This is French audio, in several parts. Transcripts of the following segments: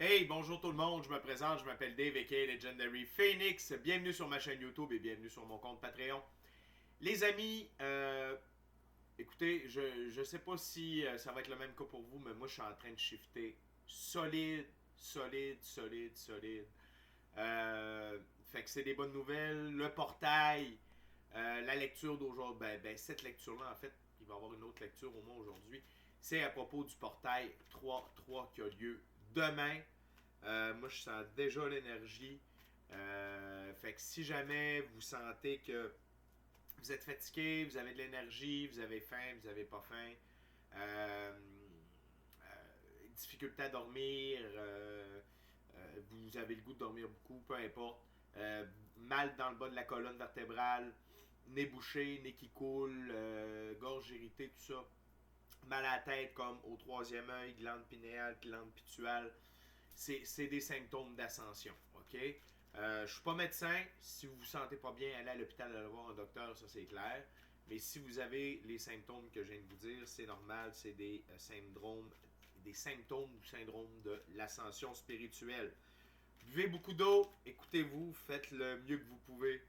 Hey, bonjour tout le monde, je me présente, je m'appelle Dave aka Legendary Phoenix. Bienvenue sur ma chaîne YouTube et bienvenue sur mon compte Patreon. Les amis, écoutez, je sais pas si ça va être le même cas pour vous, mais moi je suis en train de shifter solide, solide. Fait que c'est des bonnes nouvelles. Le portail, la lecture d'aujourd'hui, cette lecture-là en fait, il va y avoir une autre lecture au moins aujourd'hui. C'est à propos du portail 3.3 qui a lieu demain. Moi, je sens déjà l'énergie. Fait que si jamais vous sentez que vous êtes fatigué, vous avez de l'énergie, vous avez faim, vous n'avez pas faim, difficulté à dormir, vous avez le goût de dormir beaucoup, peu importe, mal dans le bas de la colonne vertébrale, nez bouché, nez qui coule, gorge irritée, tout ça, mal à la tête comme au troisième œil, glande pinéale, glande pituale, c'est des symptômes d'ascension. OK? Je suis pas médecin. Si vous vous sentez pas bien, allez à l'hôpital, allez voir un docteur, ça c'est clair. Mais si vous avez les symptômes que je viens de vous dire, c'est normal, c'est des symptômes du syndrome de l'ascension spirituelle. Buvez beaucoup d'eau, écoutez-vous, faites le mieux que vous pouvez.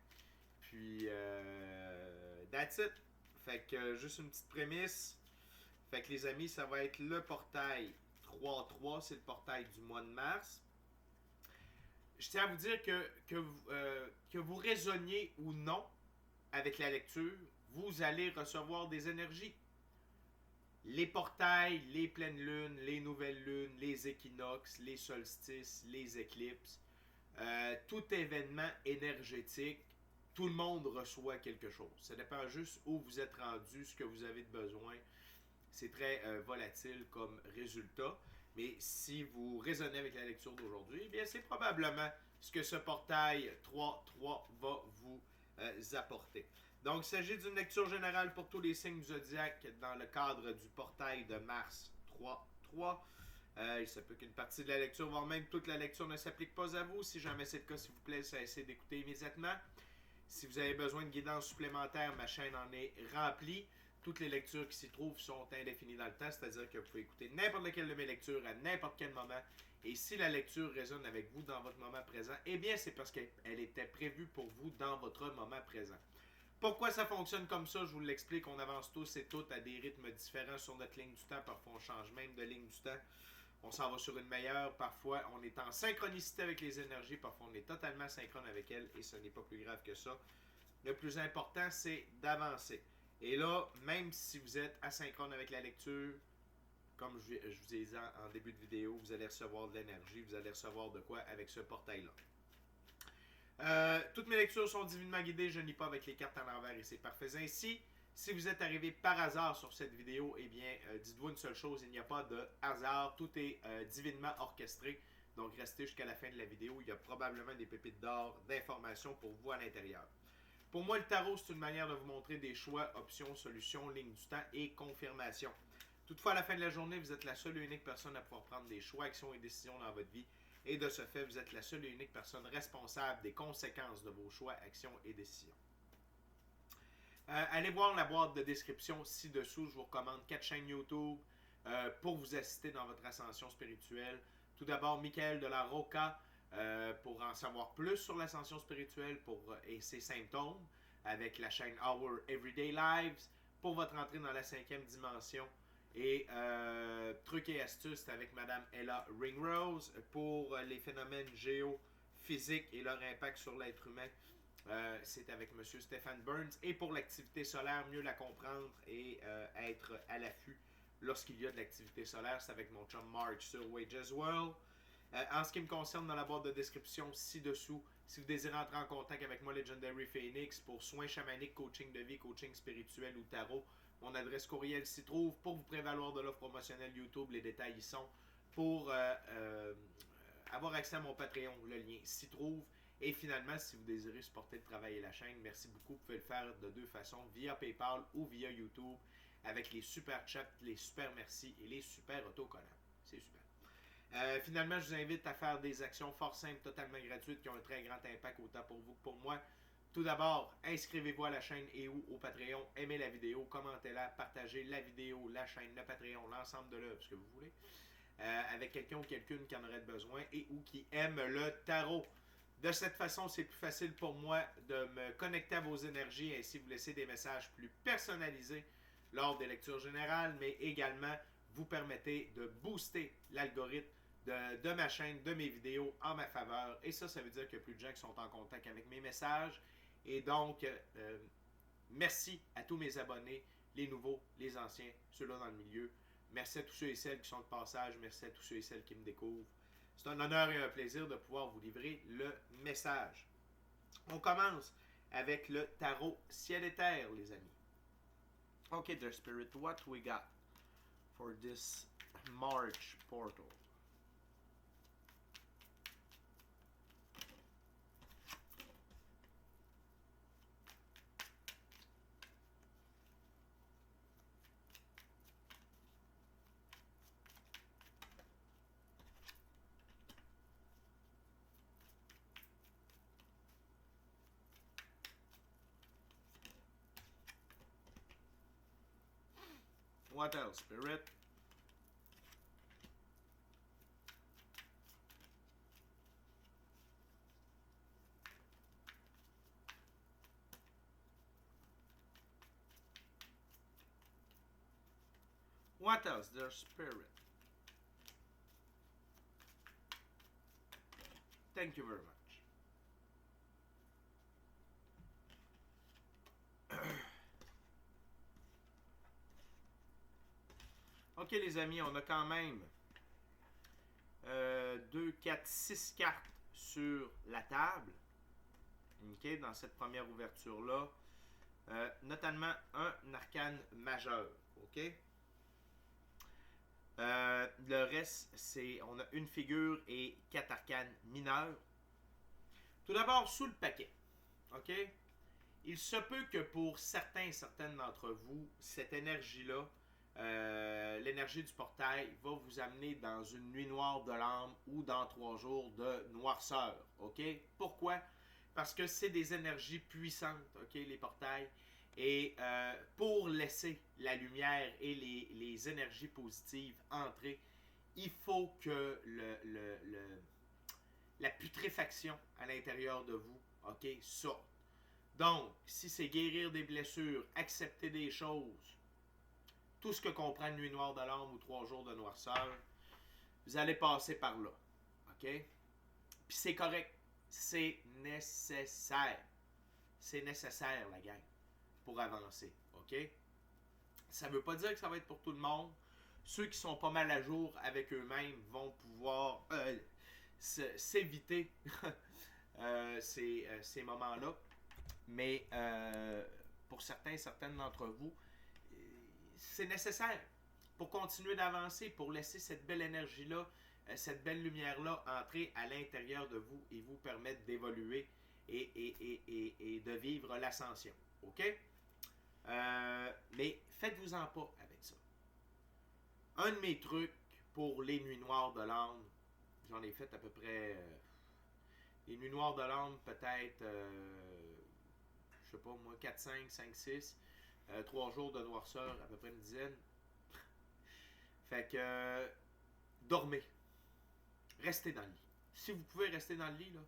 Puis, that's it. Fait que, juste une petite prémisse. Fait que les amis, ça va être le portail 3-3, c'est le portail du mois de mars. Je tiens à vous dire que vous raisonniez ou non avec la lecture, vous allez recevoir des énergies. Les portails, les pleines lunes, les nouvelles lunes, les équinoxes, les solstices, les éclipses, tout événement énergétique, tout le monde reçoit quelque chose. Ça dépend juste où vous êtes rendu, ce que vous avez de besoin. C'est très volatile comme résultat. Mais si vous raisonnez avec la lecture d'aujourd'hui, eh bien c'est probablement ce que ce portail 3.3 va vous apporter. Donc, il s'agit d'une lecture générale pour tous les signes du zodiaque dans le cadre du portail de Mars 3.3. Il se peut qu'une partie de la lecture, voire même toute la lecture, ne s'applique pas à vous. Si jamais c'est le cas, s'il vous plaît, cessez d'écouter immédiatement. Si vous avez besoin de guidance supplémentaire, ma chaîne en est remplie. Toutes les lectures qui s'y trouvent sont indéfinies dans le temps, c'est-à-dire que vous pouvez écouter n'importe laquelle de mes lectures à n'importe quel moment. Et si la lecture résonne avec vous dans votre moment présent, eh bien c'est parce qu'elle était prévue pour vous dans votre moment présent. Pourquoi ça fonctionne comme ça, je vous l'explique. On avance tous et toutes à des rythmes différents sur notre ligne du temps. Parfois, on change même de ligne du temps. On s'en va sur une meilleure. Parfois, on est en synchronicité avec les énergies. Parfois, on est totalement synchrone avec elles. Et ce n'est pas plus grave que ça. Le plus important, c'est d'avancer. Et là, même si vous êtes asynchrone avec la lecture, comme je vous ai dit en début de vidéo, vous allez recevoir de l'énergie. Vous allez recevoir de quoi avec ce portail-là. Toutes mes lectures sont divinement guidées, je ne lis pas avec les cartes à l'envers et c'est parfait ainsi. Si vous êtes arrivé par hasard sur cette vidéo, eh bien, dites-vous une seule chose, il n'y a pas de hasard, tout est divinement orchestré. Donc, restez jusqu'à la fin de la vidéo, il y a probablement des pépites d'or, d'informations pour vous à l'intérieur. Pour moi, le tarot, c'est une manière de vous montrer des choix, options, solutions, lignes du temps et confirmation. Toutefois, à la fin de la journée, vous êtes la seule et unique personne à pouvoir prendre des choix, actions et décisions dans votre vie. Et de ce fait, vous êtes la seule et unique personne responsable des conséquences de vos choix, actions et décisions. Allez voir la boîte de description ci-dessous. Je vous recommande 4 chaînes YouTube pour vous assister dans votre ascension spirituelle. Tout d'abord, Michael de la Roca pour en savoir plus sur l'ascension spirituelle et ses symptômes avec la chaîne Our Everyday Lives pour votre entrée dans la 5e dimension. Et trucs et astuces avec Madame Ella Ringrose pour les phénomènes géophysiques et leur impact sur l'être humain. C'est avec Monsieur Stéphane Burns. Et pour l'activité solaire, mieux la comprendre et être à l'affût lorsqu'il y a de l'activité solaire, c'est avec mon chum Marge sur Wages World. En ce qui me concerne, dans la boîte de description ci-dessous, si vous désirez entrer en contact avec moi, Legendary Phoenix, pour soins chamaniques, coaching de vie, coaching spirituel ou tarot, mon adresse courriel s'y trouve. Pour vous prévaloir de l'offre promotionnelle YouTube, les détails y sont. Pour avoir accès à mon Patreon, le lien s'y trouve. Et finalement, si vous désirez supporter le travail et la chaîne, merci beaucoup. Vous pouvez le faire de deux façons, via PayPal ou via YouTube, avec les super chats, les super merci et les super autocollants. C'est super. Finalement, je vous invite à faire des actions fort simples, totalement gratuites, qui ont un très grand impact autant pour vous que pour moi. Tout d'abord, inscrivez-vous à la chaîne et ou au Patreon, aimez la vidéo, commentez-la, partagez la vidéo, la chaîne, le Patreon, l'ensemble de l'œuvre, ce que vous voulez. avec quelqu'un ou quelqu'une qui en aurait besoin et ou qui aime le tarot. De cette façon, c'est plus facile pour moi de me connecter à vos énergies et ainsi vous laisser des messages plus personnalisés lors des lectures générales, mais également vous permettez de booster l'algorithme de ma chaîne, de mes vidéos en ma faveur. Et ça veut dire qu'il y a plus de gens qui sont en contact avec mes messages. Et donc, merci à tous mes abonnés, les nouveaux, les anciens, ceux-là dans le milieu. Merci à tous ceux et celles qui sont de passage. Merci à tous ceux et celles qui me découvrent. C'est un honneur et un plaisir de pouvoir vous livrer le message. On commence avec le tarot ciel et terre, les amis. Okay, dear spirit, what we got for this March portal? What else, spirit? What else, dear spirit? Thank you very much. Ok les amis, on a quand même 2, 4, 6 cartes sur la table. Ok, dans cette première ouverture-là. Notamment un arcane majeur. Ok. Le reste, c'est on a une figure et 4 arcanes mineurs. Tout d'abord, sous le paquet. Ok. Il se peut que pour certaines d'entre vous, cette énergie-là, l'énergie du portail va vous amener dans une nuit noire de l'âme ou dans 3 jours de noirceur. Ok? Pourquoi? Parce que c'est des énergies puissantes, ok, les portails. Et pour laisser la lumière et les énergies positives entrer, il faut que la putréfaction à l'intérieur de vous, ok, sorte. Donc, si c'est guérir des blessures, accepter des choses, tout ce que comprend une nuit noire de l'âme ou 3 jours de noirceur, vous allez passer par là. OK? Puis c'est correct. C'est nécessaire. C'est nécessaire, la gang, pour avancer. OK? Ça ne veut pas dire que ça va être pour tout le monde. Ceux qui sont pas mal à jour avec eux-mêmes vont pouvoir s'éviter ces moments-là. Mais pour certaines d'entre vous, c'est nécessaire pour continuer d'avancer, pour laisser cette belle énergie-là, cette belle lumière-là entrer à l'intérieur de vous et vous permettre d'évoluer et de vivre l'ascension. OK? Mais faites-vous-en pas avec ça. Un de mes trucs pour les nuits noires de l'âme, j'en ai fait à peu près... les nuits noires de l'âme, peut-être... je sais pas moi, 4, 5, 5, 6, 3 jours de noirceur, à peu près une dizaine. Fait que dormez. Restez dans le lit. Si vous pouvez rester dans le lit, là,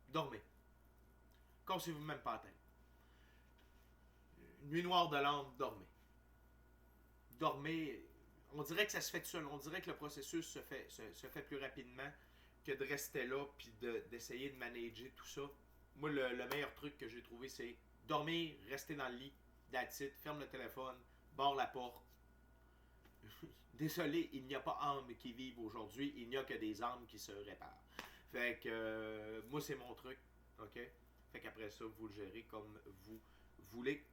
dormez. Cassez-vous même pas la tête. Nuit noire de l'âme, dormez. Dormez. On dirait que ça se fait tout seul. On dirait que le processus se fait plus rapidement que de rester là puis d'essayer de manager tout ça. Moi, le meilleur truc que j'ai trouvé, c'est dormir, rester dans le lit, that's it, ferme le téléphone, barre la porte. Désolé, il n'y a pas âme qui vive aujourd'hui, il n'y a que des âmes qui se réparent. Fait que moi, c'est mon truc, ok? Fait qu'après ça, vous le gérez comme vous voulez.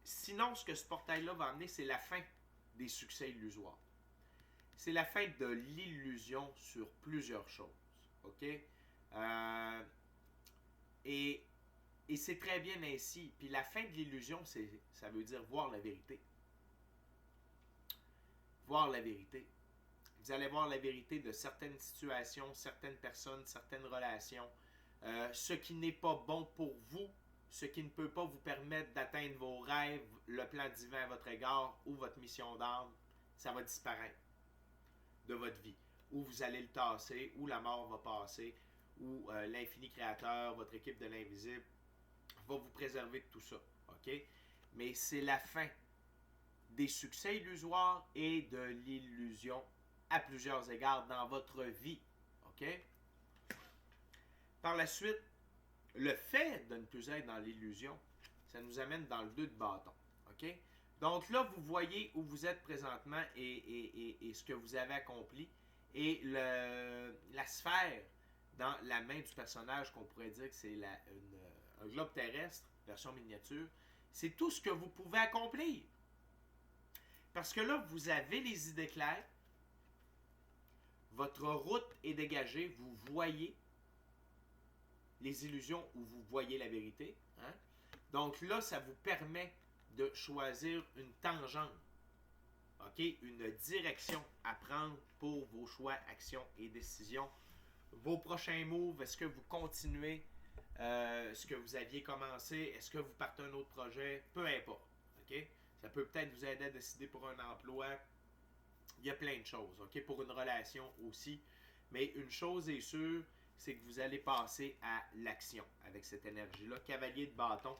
Sinon, ce que ce portail-là va amener, c'est la fin des succès illusoires. C'est la fin de l'illusion sur plusieurs choses, ok? Et c'est très bien ainsi. Puis la fin de l'illusion, ça veut dire voir la vérité. Voir la vérité. Vous allez voir la vérité de certaines situations, certaines personnes, certaines relations. Ce qui n'est pas bon pour vous, ce qui ne peut pas vous permettre d'atteindre vos rêves, le plan divin à votre égard ou votre mission d'âme, ça va disparaître de votre vie. Ou vous allez le tasser, ou la mort va passer, ou l'infini créateur, votre équipe de l'invisible, va vous préserver de tout ça. OK? Mais c'est la fin des succès illusoires et de l'illusion à plusieurs égards dans votre vie. OK? Par la suite, le fait de ne plus être dans l'illusion, ça nous amène dans le 2 de bâton. OK? Donc là, vous voyez où vous êtes présentement et ce que vous avez accompli. Et la sphère dans la main du personnage, qu'on pourrait dire que c'est un globe terrestre, version miniature, c'est tout ce que vous pouvez accomplir. Parce que là, vous avez les idées claires, votre route est dégagée, vous voyez les illusions où vous voyez la vérité. Hein? Donc là, ça vous permet de choisir une tangente, okay? Une direction à prendre pour vos choix, actions et décisions. Vos prochains moves, est-ce que vous continuez ce que vous aviez commencé? Est-ce que vous partez un autre projet? Peu importe. Okay? Ça peut peut-être vous aider à décider pour un emploi. Il y a plein de choses. Okay? Pour une relation aussi. Mais une chose est sûre, c'est que vous allez passer à l'action avec cette énergie-là. Cavalier de bâton,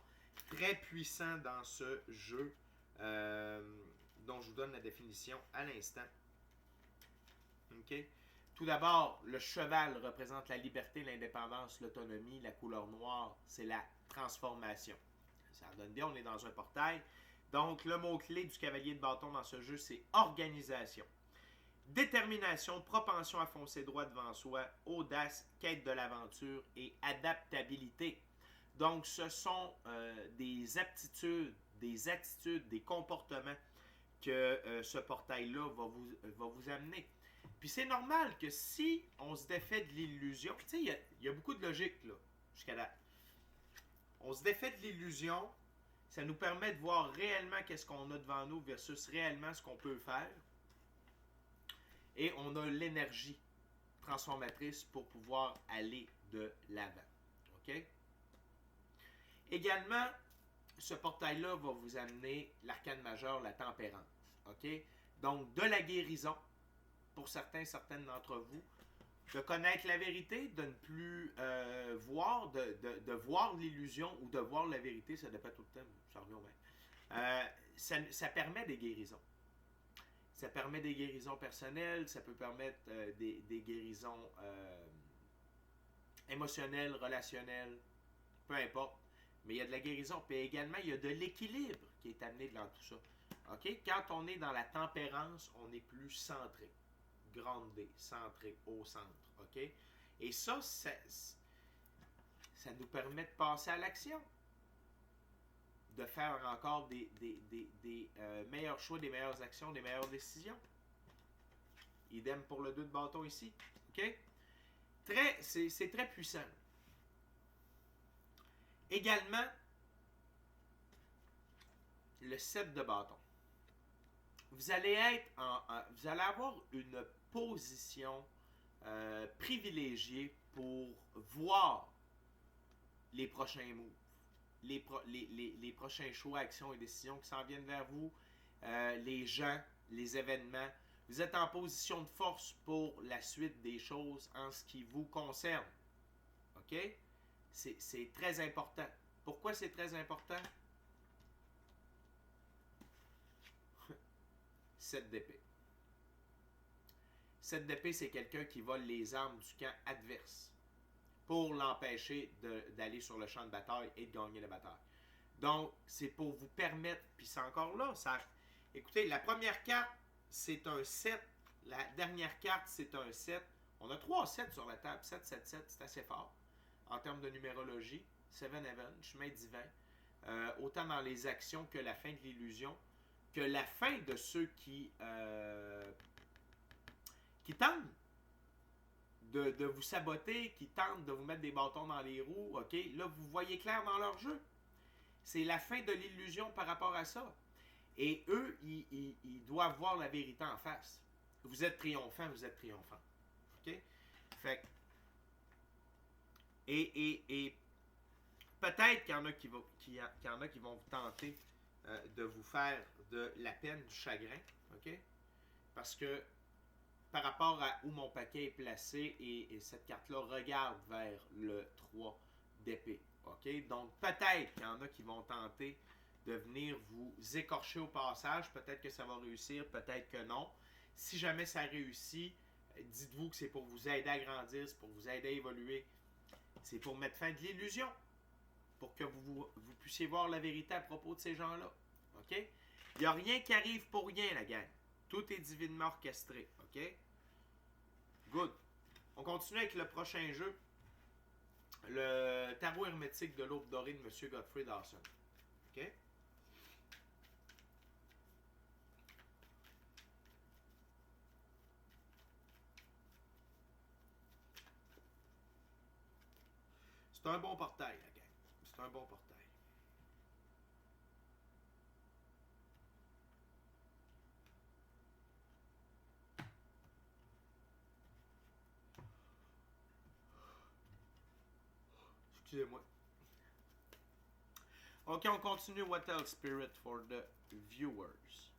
très puissant dans ce jeu dont je vous donne la définition à l'instant. Okay? Tout d'abord, le cheval représente la liberté, l'indépendance, l'autonomie. La couleur noire, c'est la transformation. Ça donne bien, on est dans un portail. Donc, le mot-clé du cavalier de bâton dans ce jeu, c'est organisation. Détermination, propension à foncer droit devant soi, audace, quête de l'aventure et adaptabilité. Donc, ce sont des aptitudes, des attitudes, des comportements que ce portail-là va vous amener. Puis c'est normal que si on se défait de l'illusion, tu sais, il y a beaucoup de logique là, jusqu'à date. On se défait de l'illusion, ça nous permet de voir réellement qu'est-ce qu'on a devant nous versus réellement ce qu'on peut faire. Et on a l'énergie transformatrice pour pouvoir aller de l'avant. OK? Également, ce portail-là va vous amener l'arcane majeur, la tempérance. OK? Donc, de la guérison, pour certaines d'entre vous, de connaître la vérité, de ne plus voir, de voir l'illusion ou de voir la vérité, ça dépend tout le temps, ça revient au même. Ça permet des guérisons. Ça permet des guérisons personnelles, ça peut permettre des guérisons émotionnelles, relationnelles, peu importe. Mais il y a de la guérison. Puis également, il y a de l'équilibre qui est amené dans tout ça. Okay? Quand on est dans la tempérance, on est plus centré. Groundé, centré, au centre. Okay? Et ça nous permet de passer à l'action. De faire encore des meilleurs choix, des meilleures actions, des meilleures décisions. Idem pour le 2 de bâton ici. OK? C'est très puissant. Également, le 7 de bâton. Vous allez avoir une position privilégiée pour voir les prochains moves. Les prochains choix, actions et décisions qui s'en viennent vers vous, les gens, les événements. Vous êtes en position de force pour la suite des choses en ce qui vous concerne. OK? C'est très important. Pourquoi c'est très important? 7 d'épée. 7 d'épée, c'est quelqu'un qui vole les armes du camp adverse pour l'empêcher d'aller sur le champ de bataille et de gagner la bataille. Donc, c'est pour vous permettre, puis c'est encore là, écoutez, la première carte, c'est un 7, la dernière carte, c'est un 7. On a 3 7 sur la table, 7, 7, 7, c'est assez fort en termes de numérologie. 7-Heaven, chemin divin, autant dans les actions que la fin de l'illusion, que la fin de ceux qui tentent de vous saboter, qui tentent de vous mettre des bâtons dans les roues, OK? Là, vous voyez clair dans leur jeu. C'est la fin de l'illusion par rapport à ça. Et eux, ils doivent voir la vérité en face. Vous êtes triomphant, vous êtes triomphant. OK? Fait que, et peut-être qu'il y en a qui vont vous tenter de vous faire de la peine, du chagrin. OK? parce que par rapport à où mon paquet est placé, et cette carte-là regarde vers le 3 d'épée. OK? Donc, peut-être qu'il y en a qui vont tenter de venir vous écorcher au passage. Peut-être que ça va réussir, peut-être que non. Si jamais ça réussit, dites-vous que c'est pour vous aider à grandir, c'est pour vous aider à évoluer. C'est pour mettre fin à de l'illusion. Pour que vous puissiez voir la vérité à propos de ces gens-là. OK? Il n'y a rien qui arrive pour rien, la gang. Tout est divinement orchestré. OK? Good. On continue avec le prochain jeu. Le tarot hermétique de l'aube dorée de M. Godfrey Dawson. OK? C'est un bon portail, la gang. C'est un bon portail. Excusez-moi. OK, on continue. What else, Spirit, for the viewers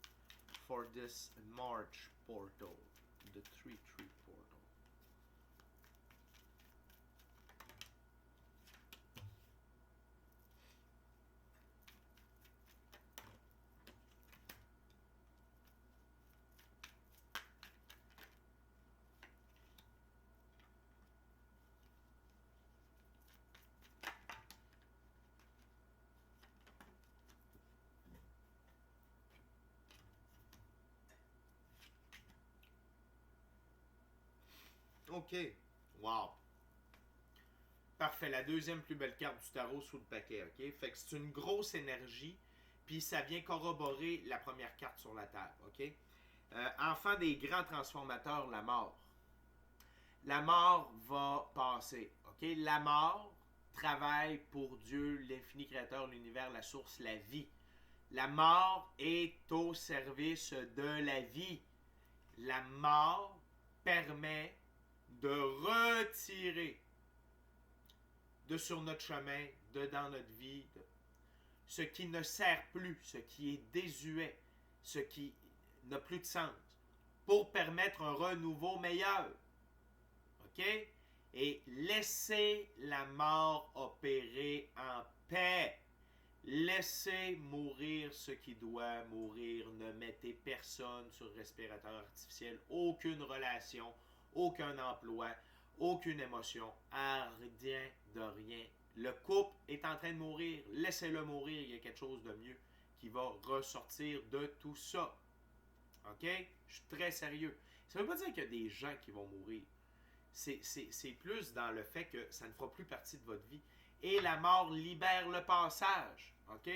for this March portal? The 3-3 portal. OK. Wow. Parfait. La deuxième plus belle carte du tarot sous le paquet. OK? Fait que c'est une grosse énergie. Puis ça vient corroborer la première carte sur la table. OK? Enfant des grands transformateurs, la mort. La mort va passer. OK? La mort travaille pour Dieu, l'infini créateur, l'univers, la source, la vie. La mort est au service de la vie. La mort permet de retirer de sur notre chemin, de dans notre vie, ce qui ne sert plus, ce qui est désuet, ce qui n'a plus de sens, pour permettre un renouveau meilleur. OK? Et laissez la mort opérer en paix. Laissez mourir ce qui doit mourir. Ne mettez personne sur respirateur artificiel. Aucune relation, aucun emploi, aucune émotion. Rien de rien. Le couple est en train de mourir. Laissez-le mourir. Il y a quelque chose de mieux qui va ressortir de tout ça. OK? Je suis très sérieux. Ça ne veut pas dire qu'il y a des gens qui vont mourir. C'est plus dans le fait que ça ne fera plus partie de votre vie. Et la mort libère le passage. OK?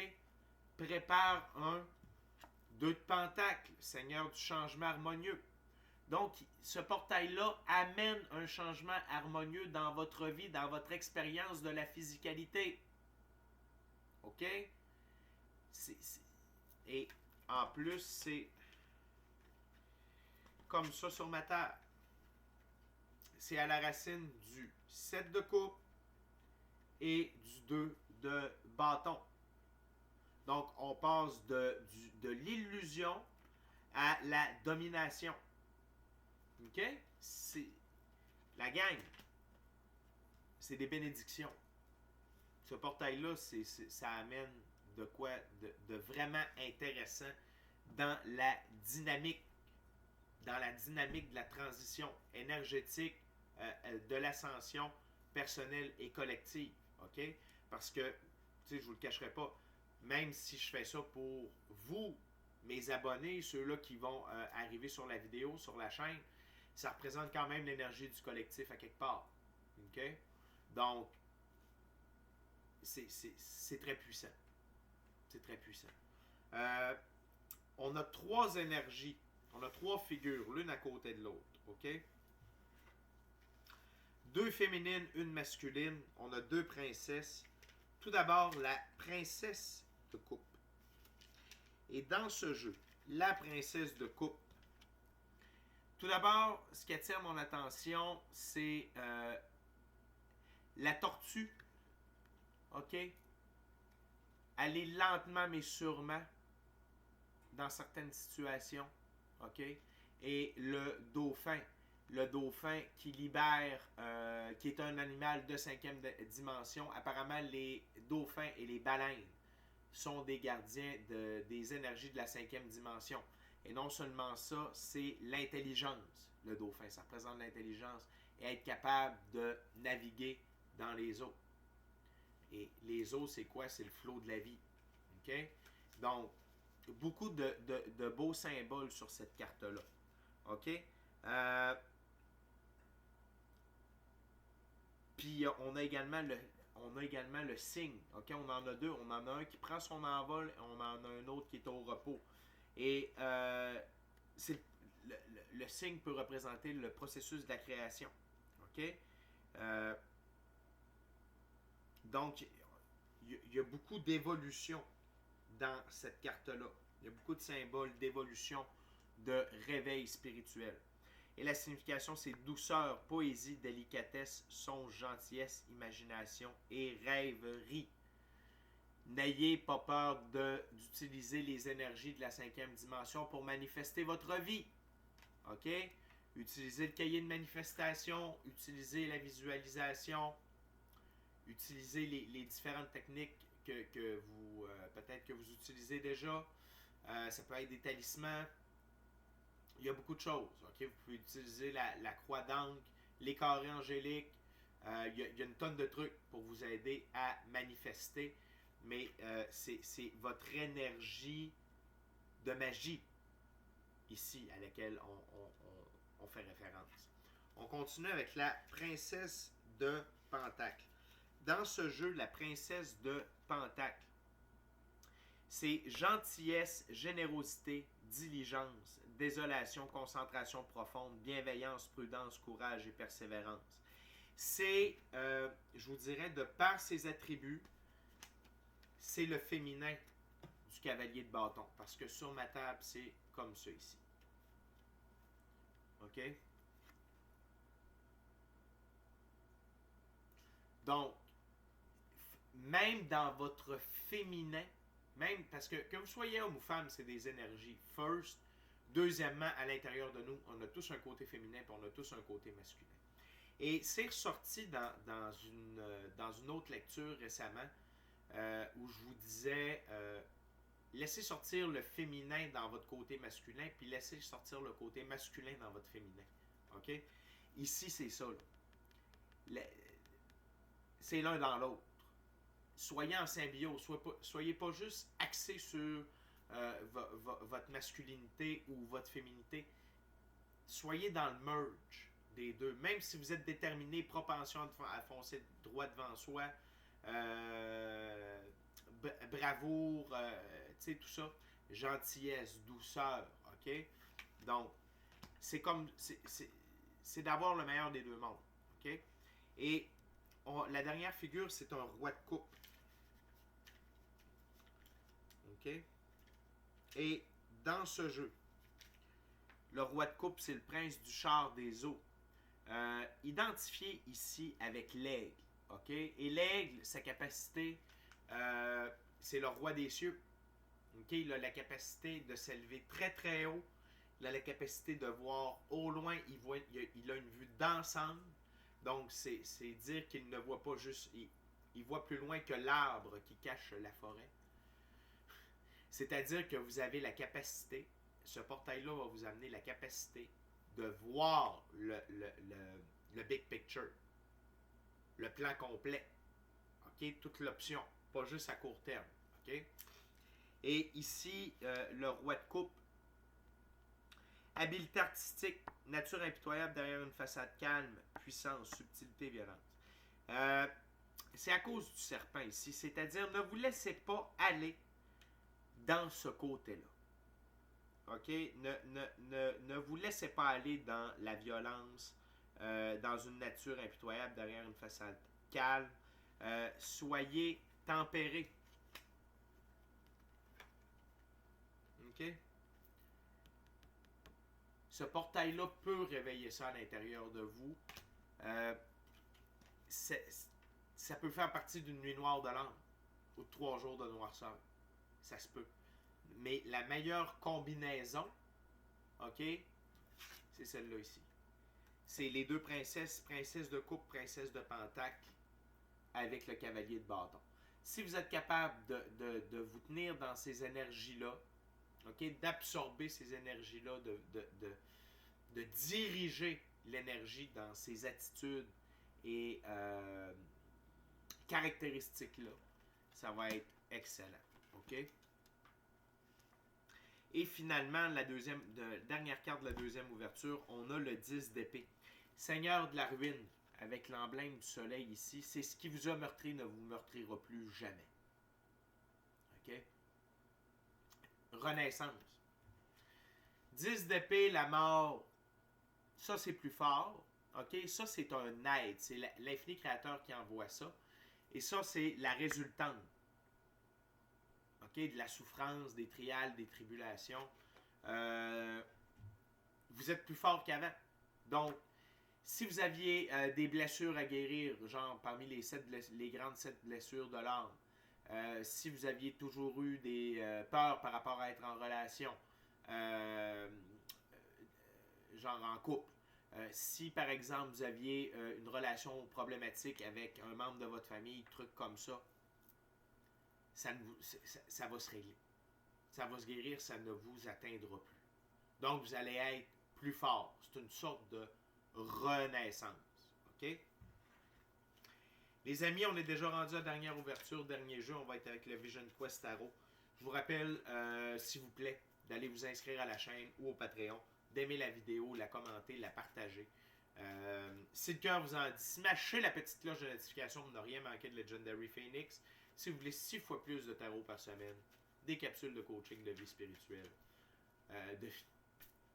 Prépare un 2 de pentacle, Seigneur du changement harmonieux. Donc, ce portail-là amène un changement harmonieux dans votre vie, dans votre expérience de la physicalité. OK? Et en plus, c'est comme ça sur ma table. C'est à la racine du 7 de coupe et du 2 de bâton. Donc, on passe de l'illusion à la domination. OK? C'est la gang. C'est des bénédictions. Ce portail-là, ça amène de quoi de vraiment intéressant dans la dynamique. Dans la dynamique de la transition énergétique, de l'ascension personnelle et collective. OK? Parce que, tu sais, je ne vous le cacherai pas, même si je fais ça pour vous, mes abonnés, ceux-là qui vont arriver sur la vidéo, sur la chaîne, ça représente quand même l'énergie du collectif à quelque part. OK? Donc, c'est très puissant. C'est très puissant. On a 3 énergies. On a 3 figures, l'une à côté de l'autre. OK? 2 féminines, 1 masculine. On a 2 princesses. Tout d'abord, la princesse de coupe. Et dans ce jeu, la princesse de coupe, tout d'abord, ce qui attire mon attention, c'est la tortue. OK? Aller lentement mais sûrement dans certaines situations. OK? et le dauphin. Le dauphin qui libère, qui est un animal de 5e dimension. Apparemment, les dauphins et les baleines sont des gardiens des énergies de la 5e dimension. Et non seulement ça, c'est l'intelligence. Le dauphin, ça représente l'intelligence et être capable de naviguer dans les eaux. Et les eaux, c'est quoi? C'est le flot de la vie. OK? Donc, beaucoup de beaux symboles sur cette carte-là. OK? Puis on a également le signe. OK? On en a deux. On en a un qui prend son envol et on en a un autre qui est au repos. Et le signe peut représenter le processus de la création. OK? Donc, il y a beaucoup d'évolution dans cette carte-là. Il y a beaucoup de symboles d'évolution, de réveil spirituel. Et la signification, c'est douceur, poésie, délicatesse, songe, gentillesse, imagination et rêverie. N'ayez pas peur d'utiliser les énergies de la 5e dimension pour manifester votre vie. OK? Utilisez le cahier de manifestation, utilisez la visualisation, utilisez les différentes techniques que vous, peut-être que vous utilisez déjà. Ça peut être des talismans. Il y a beaucoup de choses. Okay? Vous pouvez utiliser la croix d'encre, les carrés angéliques. Il y a une tonne de trucs pour vous aider à manifester. Mais c'est votre énergie de magie ici à laquelle on fait référence. On continue avec la princesse de Pentacle. Dans ce jeu, la princesse de Pentacle, c'est gentillesse, générosité, diligence, désolation, concentration profonde, bienveillance, prudence, courage et persévérance. C'est, je vous dirais, de par ses attributs, c'est le féminin du cavalier de bâton. Parce que sur ma table, c'est comme ça ici. OK? Donc, même dans votre féminin, même parce que vous soyez homme ou femme, c'est des énergies. First. Deuxièmement, à l'intérieur de nous, on a tous un côté féminin et on a tous un côté masculin. Et c'est ressorti dans une autre lecture récemment où je vous disais laissez sortir le féminin dans votre côté masculin puis laissez sortir le côté masculin dans votre féminin. OK? Ici, c'est ça. C'est l'un dans l'autre. Soyez en symbiose. Soyez pas juste axé sur votre masculinité ou votre féminité. Soyez dans le merge des deux. Même si vous êtes déterminé, propension à foncer droit devant soi, bravoure, tu sais, tout ça, gentillesse, douceur, OK? Donc, c'est comme, c'est d'avoir le meilleur des deux mondes, OK? Et la dernière figure, c'est un roi de coupe. OK? Et dans ce jeu, le roi de coupe, c'est le prince du char des eaux. Identifié ici avec l'aigle. OK? Et l'aigle, sa capacité, c'est le roi des cieux. OK? Il a la capacité de s'élever très très haut. Il a la capacité de voir au loin. Il a une vue d'ensemble. Donc, c'est dire qu'il ne voit pas juste... Il voit plus loin que l'arbre qui cache la forêt. C'est-à-dire que vous avez la capacité, ce portail-là va vous amener la capacité de voir le big picture, le plan complet, OK? Toute l'option, pas juste à court terme, OK? Et ici, le roi de coupe, habileté artistique, nature impitoyable derrière une façade calme, puissance, subtilité, violence. C'est à cause du serpent ici, c'est-à-dire ne vous laissez pas aller dans ce côté-là. OK? Ne vous laissez pas aller dans la violence, dans une nature impitoyable derrière une façade calme. Soyez tempérés. OK? Ce portail-là peut réveiller ça à l'intérieur de vous. Ça peut faire partie d'une nuit noire de l'âme ou de 3 jours de noirceur. Ça se peut. Mais la meilleure combinaison, OK, c'est celle-là ici. C'est les deux princesses, princesse de coupe, princesse de pentacle, avec le cavalier de bâton. Si vous êtes capable de vous tenir dans ces énergies-là, okay, d'absorber ces énergies-là, de diriger l'énergie dans ces attitudes et caractéristiques-là, ça va être excellent. OK? Et finalement, la dernière carte de la deuxième ouverture, on a le 10 d'épée. Seigneur de la ruine, avec l'emblème du soleil ici, c'est ce qui vous a meurtri ne vous meurtrira plus jamais. OK? Renaissance. 10 d'épée, la mort, ça c'est plus fort. OK? Ça c'est un aide. C'est l'infini créateur qui envoie ça. Et ça c'est la résultante. OK? De la souffrance, des trials, des tribulations. Vous êtes plus fort qu'avant. Donc, si vous aviez des blessures à guérir, genre parmi les grandes 7 blessures de l'âme, si vous aviez toujours eu des peurs par rapport à être en relation, genre en couple, si par exemple vous aviez une relation problématique avec un membre de votre famille, truc comme ça, ça va se régler. Ça va se guérir, ça ne vous atteindra plus. Donc vous allez être plus fort. C'est une sorte de renaissance. OK? Les amis, on est déjà rendu à la dernière ouverture, dernier jeu. On va être avec le Vision Quest Tarot. Je vous rappelle, s'il vous plaît, d'aller vous inscrire à la chaîne ou au Patreon, d'aimer la vidéo, la commenter, la partager. Si le cœur vous en dit, smashez la petite cloche de notification pour ne rien manquer de Legendary Phoenix. Si vous voulez 6 fois plus de tarot par semaine, des capsules de coaching de vie spirituelle,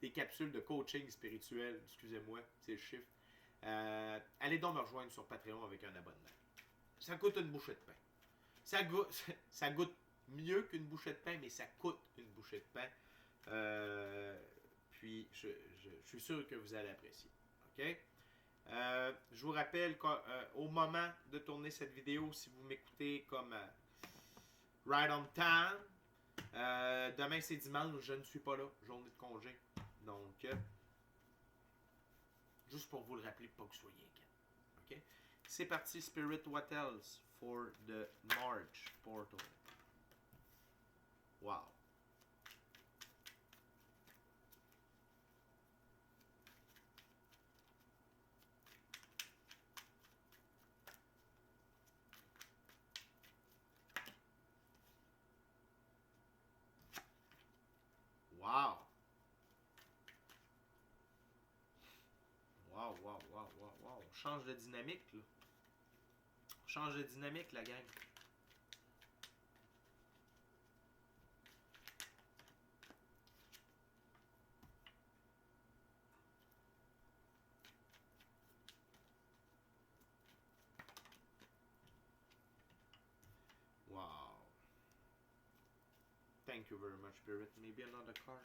des capsules de coaching spirituel, excusez-moi, c'est le chiffre. Allez donc me rejoindre sur Patreon avec un abonnement. Ça coûte une bouchée de pain. Ça goûte mieux qu'une bouchée de pain, mais ça coûte une bouchée de pain. Puis, je suis sûr que vous allez apprécier. OK? Je vous rappelle qu'au moment de tourner cette vidéo, si vous m'écoutez comme Right on Time, demain c'est dimanche, je ne suis pas là, journée de congé. Donc, juste pour vous le rappeler, pour pas que vous soyez inquiets. OK? C'est parti, Spirit, what else for the March portal? Wow. Wow. Wow, wow, wow, wow, wow. On change de dynamique, là. On change de dynamique, la gang. Wow. Thank you very much, Spirit. Maybe another card.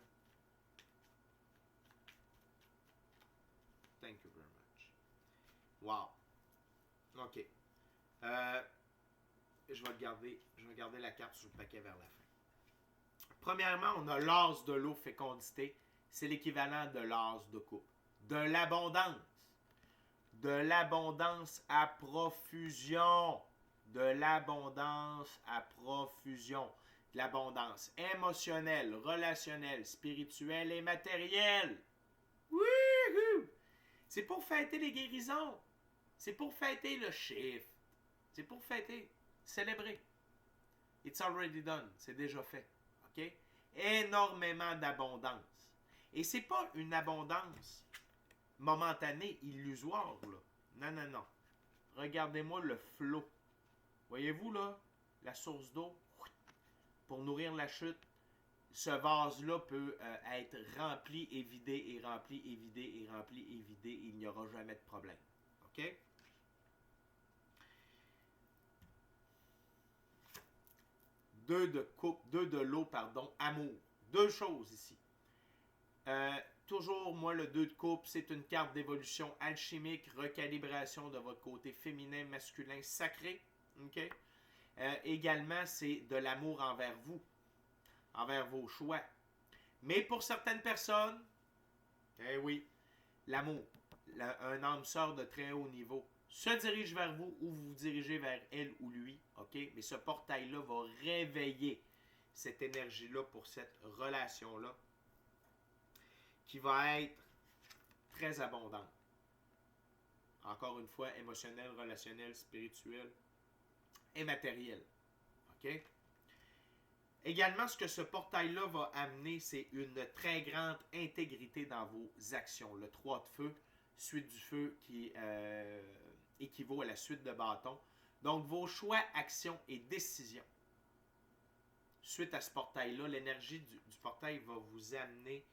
Thank you very much. Wow. OK. Je vais garder la carte sur le paquet vers la fin. Premièrement, on a l'as de l'eau fécondité. C'est l'équivalent de l'as de coupe. De l'abondance. De l'abondance à profusion. De l'abondance à profusion. De l'abondance émotionnelle, relationnelle, spirituelle et matérielle. Wouhou! C'est pour fêter les guérisons. C'est pour fêter le chiffre. C'est pour fêter, célébrer. It's already done. C'est déjà fait. OK? Énormément d'abondance. Et c'est pas une abondance momentanée, illusoire, là. Non, non, non. Regardez-moi le flot. Voyez-vous, là, la source d'eau pour nourrir la chute. Ce vase-là peut être rempli et vidé et rempli et vidé et rempli et vidé et il n'y aura jamais de problème. OK? Deux de l'eau, pardon, amour. Deux choses ici. Toujours, moi, le 2 de coupe, c'est une carte d'évolution alchimique, recalibration de votre côté féminin, masculin, sacré. OK? Également, c'est de l'amour envers vous, envers vos choix. Mais pour certaines personnes, eh oui, l'amour, un âme sœur de très haut niveau, se dirige vers vous ou vous vous dirigez vers elle ou lui, ok? Mais ce portail-là va réveiller cette énergie-là pour cette relation-là qui va être très abondante. Encore une fois, émotionnelle, relationnelle, spirituelle et matérielle. OK? Également, ce que ce portail-là va amener, c'est une très grande intégrité dans vos actions. Le 3 de feu, suite du feu qui équivaut à la suite de bâton. Donc, vos choix, actions et décisions. Suite à ce portail-là, l'énergie du portail va vous amener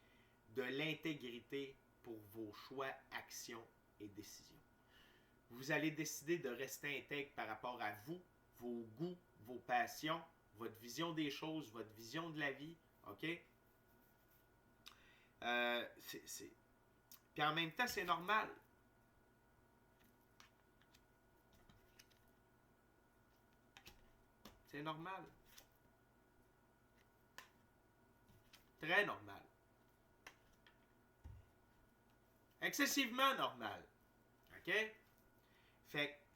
de l'intégrité pour vos choix, actions et décisions. Vous allez décider de rester intègre par rapport à vous, vos goûts, vos passions, votre vision des choses, votre vision de la vie, ok? Puis en même temps, c'est normal. C'est normal. Très normal. Excessivement normal. OK? Fait que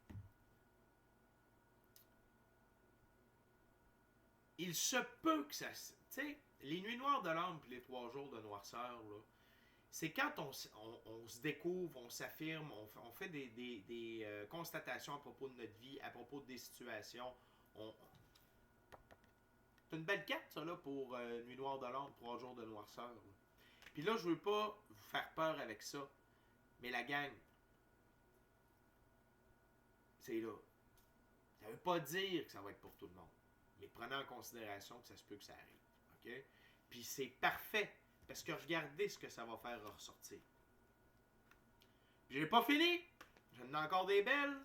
il se peut que ça... Tu sais, les nuits noires de l'âme et les 3 jours de noirceur, là, c'est quand on se découvre, on s'affirme, on fait des constatations à propos de notre vie, à propos des situations. C'est une belle carte, ça, là, pour Nuit noire de l'âme, 3 jours de noirceur. Là. Puis là, je veux pas vous faire peur avec ça, mais la gang, c'est là. Ça veut pas dire que ça va être pour tout le monde. Mais prenez en considération que ça se peut que ça arrive. OK? Puis c'est parfait. Parce que regardez ce que ça va faire ressortir. J'ai pas fini. J'en ai encore des belles.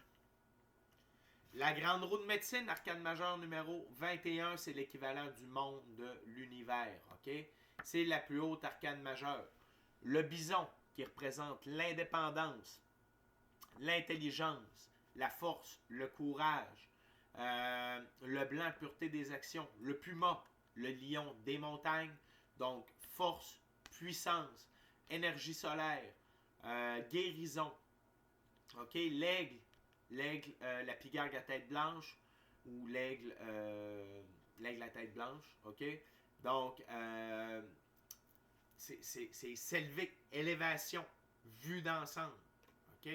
La grande roue de médecine, arcane majeure numéro 21, c'est l'équivalent du monde de l'univers. OK? C'est la plus haute arcane majeure. Le bison, qui représente l'indépendance, l'intelligence, la force, le courage, le blanc, pureté des actions, le puma, le lion des montagnes, donc force, puissance, énergie solaire, guérison, ok, l'aigle, la pigargue à tête blanche ou l'aigle à tête blanche, ok, donc c'est s'élever, élévation, vue d'ensemble, ok,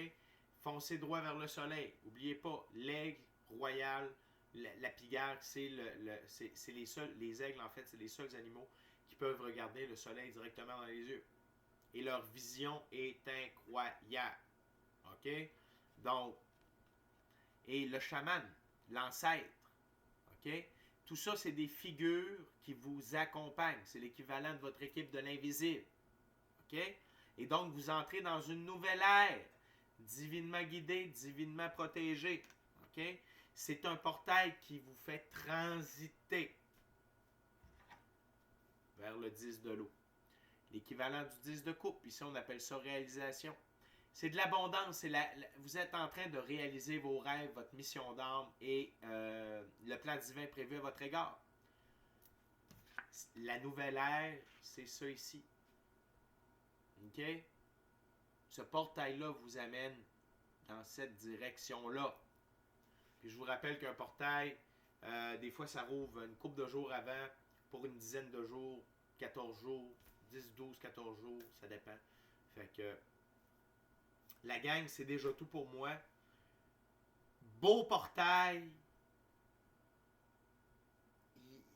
foncez droit vers le soleil, n'oubliez pas, l'aigle royal, la pigargue, c'est les seuls, les aigles en fait, c'est les seuls animaux qui peuvent regarder le soleil directement dans les yeux. Et leur vision est incroyable. OK? Donc, et le chaman, l'ancêtre, OK? Tout ça, c'est des figures qui vous accompagnent. C'est l'équivalent de votre équipe de l'invisible. OK? Et donc, vous entrez dans une nouvelle ère, divinement guidée, divinement protégée. OK? C'est un portail qui vous fait transiter vers le 10 de l'eau. L'équivalent du 10 de coupe, ici on appelle ça réalisation. C'est de l'abondance, vous êtes en train de réaliser vos rêves, votre mission d'âme et le plan divin prévu à votre égard. La nouvelle ère, c'est ça ici. OK? Ce portail-là vous amène dans cette direction-là. Puis je vous rappelle qu'un portail, des fois ça rouvre une couple de jours avant, pour une dizaine de jours, 14 jours, 10, 12, 14 jours, ça dépend. Fait que la gang, c'est déjà tout pour moi. Beau portail.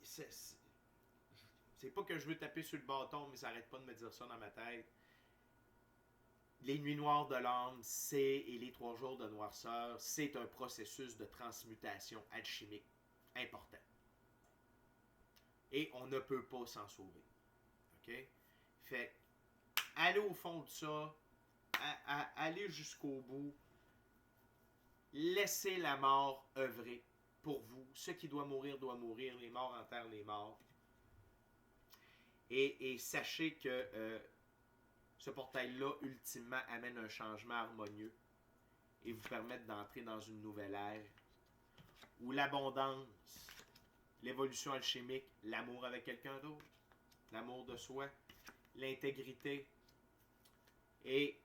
C'est pas que je veux taper sur le bâton, mais ça arrête pas de me dire ça dans ma tête. Les nuits noires de l'âme, et les 3 jours de noirceur, c'est un processus de transmutation alchimique important. Et on ne peut pas s'en sauver. OK? Fait, allez au fond de ça, allez jusqu'au bout, laissez la mort œuvrer pour vous. Ce qui doit mourir, les morts enterrent les morts. Et sachez que ce portail-là, ultimement, amène un changement harmonieux et vous permettre d'entrer dans une nouvelle ère où l'abondance, l'évolution alchimique, l'amour avec quelqu'un d'autre, l'amour de soi, l'intégrité et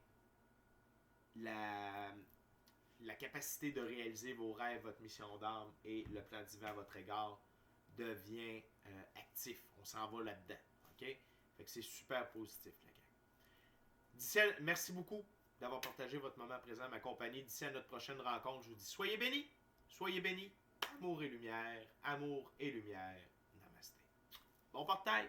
la capacité de réaliser vos rêves, votre mission d'âme et le plan divin à votre égard devient actif. On s'en va là-dedans. OK? Fait que c'est super positif, la gang. Merci beaucoup d'avoir partagé votre moment présent, ma compagnie. D'ici à notre prochaine rencontre, je vous dis soyez bénis, soyez bénis. Amour et lumière, amour et lumière. Namasté. Bon portail!